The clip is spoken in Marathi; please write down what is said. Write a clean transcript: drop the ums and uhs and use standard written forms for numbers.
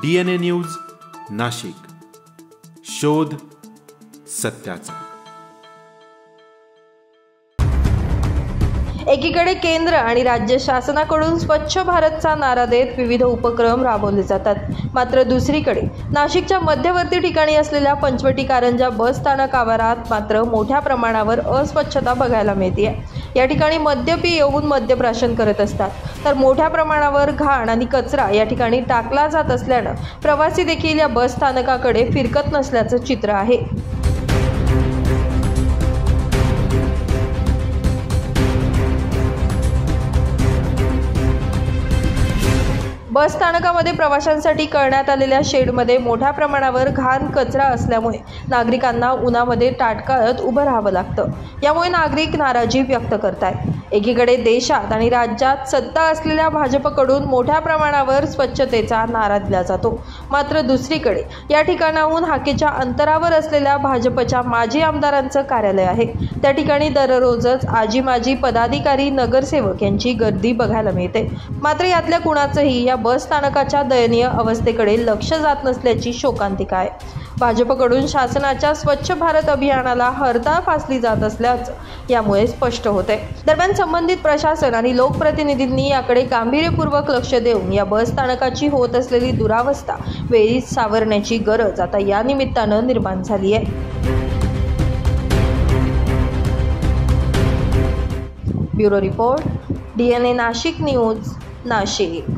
DNA न्यूज नाशिक, शोध सत्याचा। एकीकडे केंद्र आणि राज्य शासनाकडून स्वच्छ भारतचा नारा देत विविध उपक्रम राबवले जातात, मात्र दुसरीकडे नाशिकच्या मध्यवर्ती ठिकाणी असलेल्या पंचवटी कारंजा बस स्थानक आवारात मात्र मोठ्या प्रमाणावर अस्वच्छता बघायला मिळते। या ठिकाणी मद्यपी येऊन मद्यप्राशन करत असतात, तर मोठ्या प्रमाणावर घाण आणि कचरा या ठिकाणी टाकला जात असल्यानं प्रवासी देखील या बस स्थानकाकडे फिरकत नसल्याचं चित्र आहे। बस स्थानकामध्ये प्रवाशांसाठी करण्यात आलेल्या शेडमध्ये मोठ्या प्रमाणावर घाण कचरा असल्यामुळे नागरिकांना उन्हामध्ये ताटकळत उभं राहावं लागतं। यामुळे नागरिक नाराजी व्यक्त करतात। एकीकडे देशात आणि राज्यात सत्ता असलेल्या भाजपकडून मोठ्या प्रमाणावर स्वच्छतेचा नारा दिला जातो, मात्र दुसरीकडे या ठिकाणाहून हाकेच्या अंतरावर असलेल्या भाजपच्या माजी आमदारांचं कार्यालय आहे। त्या ठिकाणी दररोजच आजी माजी पदाधिकारी नगरसेवक यांची गर्दी बघायला मिळते, मात्र यातल्या कुणाचंही या बस स्थानकाच्या दयनीय अवस्थेकडे लक्ष जात नसल्याची शोकांतिका आहे। भाजपकडून शासनाच्या स्वच्छ भारत अभियानाला हरताळ फासली जात असल्याचं यामुळे स्पष्ट होते। दरम्यान संबंधित प्रशासन आणि लोकप्रतिनिधींनी याकडे गांभीर्यपूर्वक लक्ष देऊन या बस स्थानकाची होत असलेली दुरावस्था वेळीच सावरण्याची गरज आता या निमित्तानं निर्माण झाली आहे। Bureau report, DNA Nashik news, Nashik.